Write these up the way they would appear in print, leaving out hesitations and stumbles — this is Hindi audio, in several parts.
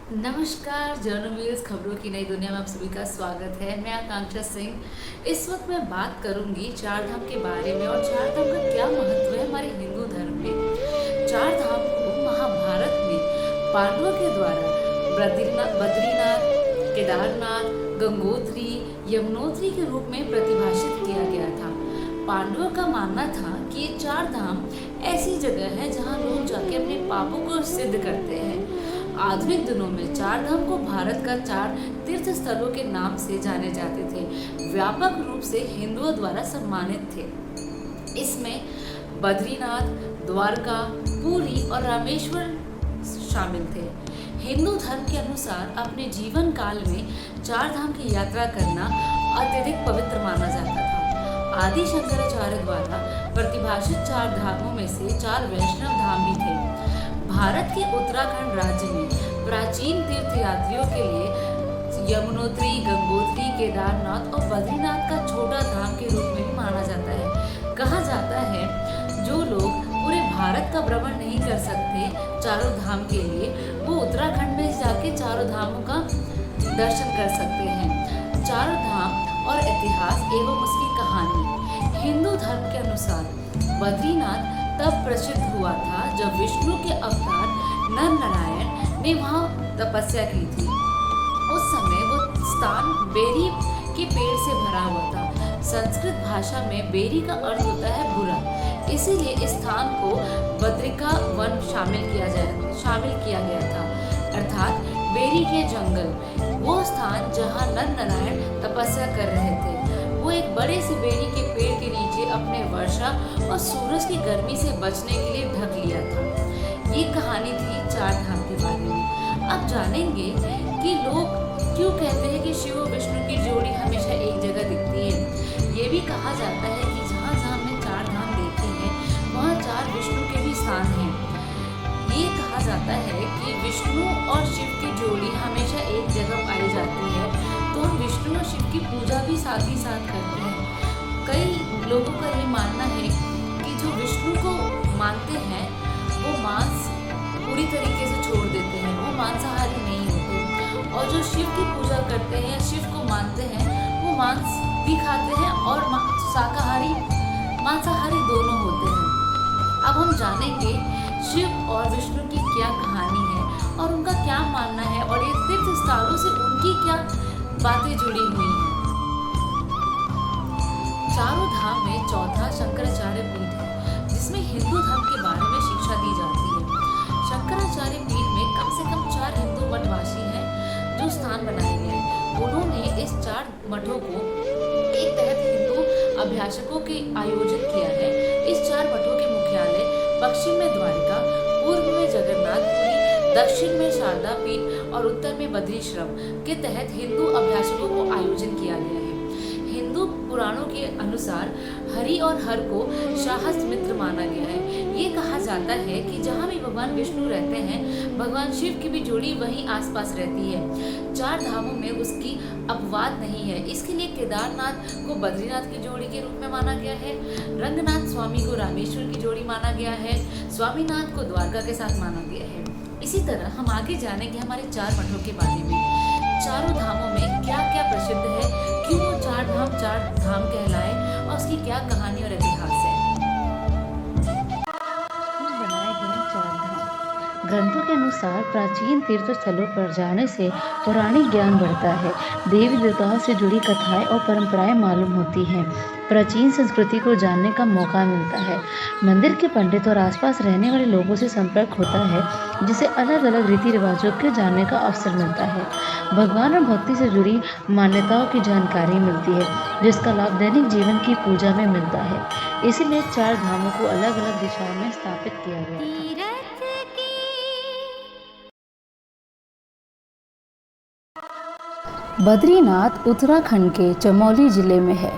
नमस्कार जर्नल खबरों की नई दुनिया में आप सभी का स्वागत है। मैं आकांक्षा सिंह। इस वक्त मैं बात करूंगी चार धाम के बारे में और चार धाम का क्या महत्व है हमारे हिंदू धर्म में। चार धाम को महाभारत में पांडवों के द्वारा बद्रीनाथ, केदारनाथ, गंगोत्री, यमुनोत्री के रूप में प्रतिभाषित किया गया था। पांडवों का मानना था कि ये चार धाम ऐसी जगह है जहाँ लोग जाके अपने पापों को सिद्ध करते हैं। आधुनिक दिनों में चार धाम को भारत का चार तीर्थ स्थलों के नाम से जाने जाते थे। व्यापक रूप से हिंदुओं द्वारा सम्मानित थे। इसमें बद्रीनाथ, द्वारका, पुरी और रामेश्वर शामिल थे। हिंदू धर्म के अनुसार अपने जीवन काल में चार धाम की यात्रा करना अत्यधिक पवित्र माना जाता था। आदि शंकराचार्य द्वारा प्रतिभाषित चार धामों में से चार वैष्णव धाम भी थे। भारत के उत्तराखंड राज्य में प्राचीन तीर्थयात्रियों के लिए यमुनोत्री, गंगोत्री, केदारनाथ और बद्रीनाथ का छोटा धाम के रूप में भी माना जाता है। कहा जाता है जो लोग पूरे भारत का भ्रमण नहीं कर सकते चारों धाम के लिए, वो उत्तराखंड में जाके चारों धामों का दर्शन कर सकते हैं। चारों धाम और इतिहास एवं उसकी कहानी। हिंदू धर्म के अनुसार बद्रीनाथ तब प्रसिद्ध हुआ था जब विष्णु के अवतार नर नारायण ने वहाँ तपस्या की थी। उस समय वो स्थान बेरी के पेड़ से भरा हुआ था। संस्कृत भाषा में बेरी का अर्थ होता है बुरा, इसीलिए इस स्थान को बद्रिका वन शामिल किया गया था, अर्थात बेरी के जंगल। वो स्थान जहाँ नर नारायण तपस्या कर रहे थे। वो एक बड़े से बेरी के पेड़ के नीचे अपने वर्षा और सूरज की गर्मी से बचने के लिए ढक लिया था। ये कहानी थी चार धाम के बारे में। अब जानेंगे कि लोग क्यों कहते हैं कि शिव और विष्णु की जोड़ी हमेशा एक जगह दिखती है। ये भी कहा जाता है कि जहाँ जहाँ हमने चार धाम देखे हैं वहाँ चार विष्णु के भी स्थान हैं। ये कहा जाता है कि विष्णु और शिव की जोड़ी हमेशा एक जगह पाई जाती है, तो हम विष्णु और शिव की पूजा भी साथ ही साथ करते हैं। कई लोगों का ये मानना है कि जो विष्णु को मानते हैं वो मांस पूरी तरीके से छोड़ देते हैं, वो मांसाहारी नहीं होते, और जो शिव की पूजा करते हैं या शिव को मानते हैं वो मांस भी खाते हैं और शाकाहारी मांसाहारी दोनों होते हैं। अब हम जानेंगे शिव और विष्णु की क्या कहानी है और उनका क्या मानना है और ये तीर्थ स्थलों से उनकी क्या बातें जुड़ी हुई हैं। चारों धाम में चौथा शंकराचार्य पीठ है, जिसमें हिंदू धर्म के बारे में शिक्षा दी जाती है। शंकराचार्य पीठ में कम से कम 4 हिंदू मठवासी हैं जो स्थान बनाए गए। उन्होंने इस 4 मठों को एक तहत हिंदू अभ्यासकों के आयोजित किया है। इस 4 मठों के मुख्यालय पश्चिम में द्वारिका, पूर्व में जगन्नाथपुरी, दक्षिण में शारदा पीठ और उत्तर में बद्रीश्रम के तहत हिंदू अभ्यासकों को आयोजन किया गया है। हिंदू पुराणों के अनुसार हरि और हर को साहस मित्र माना गया है। ये कहा जाता है कि जहाँ भी भगवान विष्णु रहते हैं भगवान शिव की भी जोड़ी वहीं आसपास रहती है। 4 धामों में उसकी अपवाद नहीं है। इसके लिए केदारनाथ को बद्रीनाथ की जोड़ी के रूप में माना गया है, रंगनाथ स्वामी को रामेश्वर की जोड़ी माना गया है, स्वामीनाथ को द्वारका के साथ माना गया है। इसी तरह हम आगे जानेंगे हमारे 4 मठों के बारे में। चारों धामों में क्या क्या प्रसिद्ध है, क्यों वो चार धाम कहलाए और उसकी क्या कहानी और इतिहास है। बनाए गए चार धाम। ग्रंथों के अनुसार प्राचीन तीर्थ स्थलों पर जाने से पौराणिक ज्ञान बढ़ता है, देवी देवताओं से जुड़ी कथाएं और परंपराएं मालूम होती हैं, प्राचीन संस्कृति को जानने का मौका मिलता है। मंदिर के पंडित और आसपास रहने वाले लोगों से संपर्क होता है, जिसे अलग अलग रीति रिवाजों के जानने का अवसर मिलता है। भगवान और भक्ति से जुड़ी मान्यताओं की जानकारी मिलती है, जिसका लाभ दैनिक जीवन की पूजा में मिलता है। इसीलिए 4 धामों को अलग अलग दिशाओं में स्थापित किया गया था। बद्रीनाथ उत्तराखंड के चमोली जिले में है।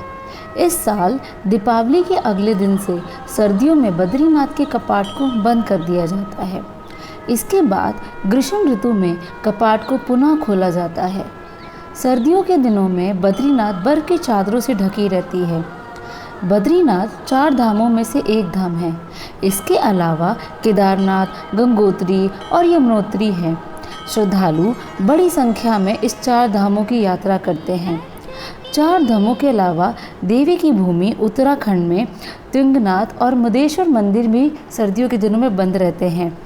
इस साल दीपावली के अगले दिन से सर्दियों में बद्रीनाथ के कपाट को बंद कर दिया जाता है। इसके बाद ग्रीष्म ऋतु में कपाट को पुनः खोला जाता है। सर्दियों के दिनों में बद्रीनाथ बर्फ की चादरों से ढकी रहती है। बद्रीनाथ 4 धामों में से एक धाम है। इसके अलावा केदारनाथ, गंगोत्री और यमुनोत्री हैं। श्रद्धालु बड़ी संख्या में इस चार धामों की यात्रा करते हैं। चार धामों के अलावा देवी की भूमि उत्तराखंड में तुंगनाथ और मुदेश्वर मंदिर भी सर्दियों के दिनों में बंद रहते हैं।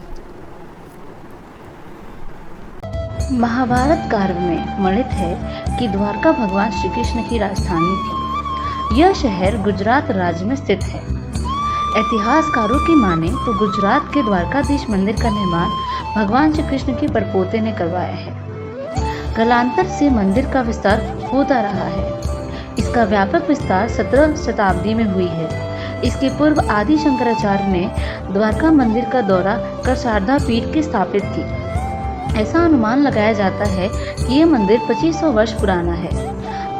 महाभारत काव्य में वर्णित है कि द्वारका भगवान श्री कृष्ण की राजधानी थी। यह शहर गुजरात राज्य में स्थित है। इतिहासकारों की माने तो गुजरात के द्वारकाधीश मंदिर का निर्माण भगवान श्री कृष्ण के परपोते ने करवाया है। कालांतर से मंदिर का विस्तार होता रहा है। इसका व्यापक विस्तार 17 शताब्दी में हुई है। इसके पूर्व आदि शंकराचार्य ने द्वारका मंदिर का दौरा कर शारदा पीठ की स्थापित की। ऐसा अनुमान लगाया जाता है कि यह मंदिर 2500 वर्ष पुराना है।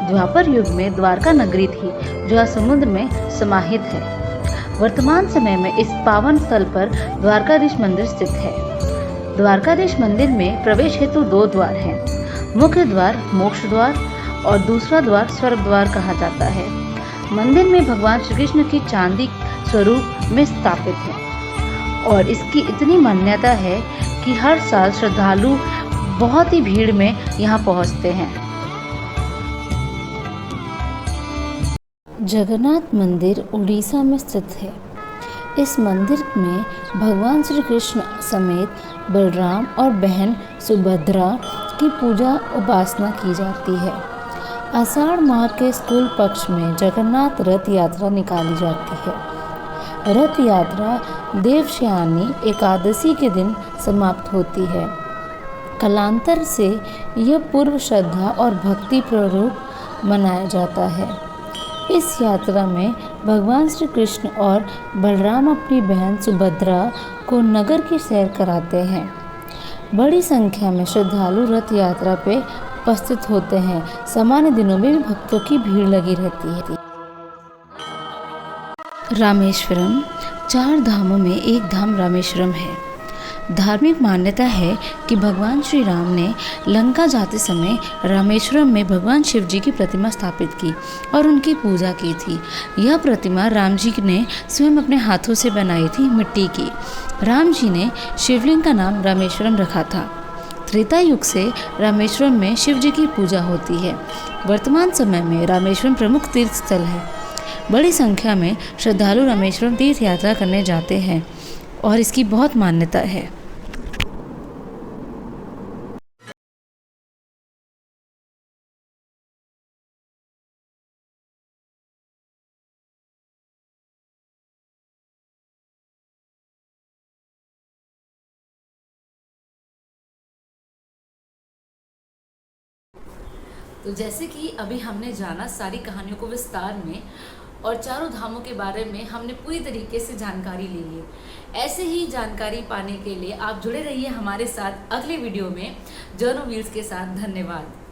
द्वापर युग में द्वारका नगरी थी जो आज समुद्र में समाहित है। वर्तमान समय में इस पावन स्थल पर द्वारकाधीश मंदिर स्थित है। द्वारकाधीश मंदिर में प्रवेश हेतु 2 द्वार हैं। मुख्य द्वार मोक्ष द्वार और दूसरा द्वार स्वर्ग द्वार कहा जाता है। मंदिर में भगवान श्री कृष्ण की चांदी स्वरूप में स्थापित है और इसकी इतनी मान्यता है कि हर साल श्रद्धालु बहुत ही भीड़ में यहाँ पहुँचते हैं। जगन्नाथ मंदिर उड़ीसा में स्थित है। इस मंदिर में भगवान श्री कृष्ण समेत बलराम और बहन सुभद्रा की पूजा उपासना की जाती है। आषाढ़ माह के शुक्ल पक्ष में जगन्नाथ रथ यात्रा निकाली जाती है। रथ यात्रा देवशयनी एकादशी के दिन समाप्त होती है। कालांतर से यह पूर्व श्रद्धा और भक्ति प्ररूप मनाया जाता है। इस यात्रा में भगवान श्री कृष्ण और बलराम अपनी बहन सुभद्रा को नगर की सैर कराते हैं। बड़ी संख्या में श्रद्धालु रथ यात्रा पे उपस्थित होते हैं। सामान्य दिनों में भी भक्तों की भीड़ लगी रहती है। रामेश्वरम 4 धामों में एक धाम रामेश्वरम है। धार्मिक मान्यता है कि भगवान श्री राम ने लंका जाते समय रामेश्वरम में भगवान शिव जी की प्रतिमा स्थापित की और उनकी पूजा की थी। यह प्रतिमा राम जी ने स्वयं अपने हाथों से बनाई थी, मिट्टी की। राम जी ने शिवलिंग का नाम रामेश्वरम रखा था। त्रेता युग से रामेश्वरम में शिव जी की पूजा होती है। वर्तमान समय में रामेश्वरम प्रमुख तीर्थ स्थल है। बड़ी संख्या में श्रद्धालु रामेश्वरम तीर्थ यात्रा करने जाते हैं और इसकी बहुत मान्यता है। तो जैसे कि अभी हमने जाना सारी कहानियों को विस्तार में और चारों धामों के बारे में हमने पूरी तरीके से जानकारी ली है। ऐसे ही जानकारी पाने के लिए आप जुड़े रहिए हमारे साथ अगले वीडियो में जर्नो व्हील्स के साथ। धन्यवाद।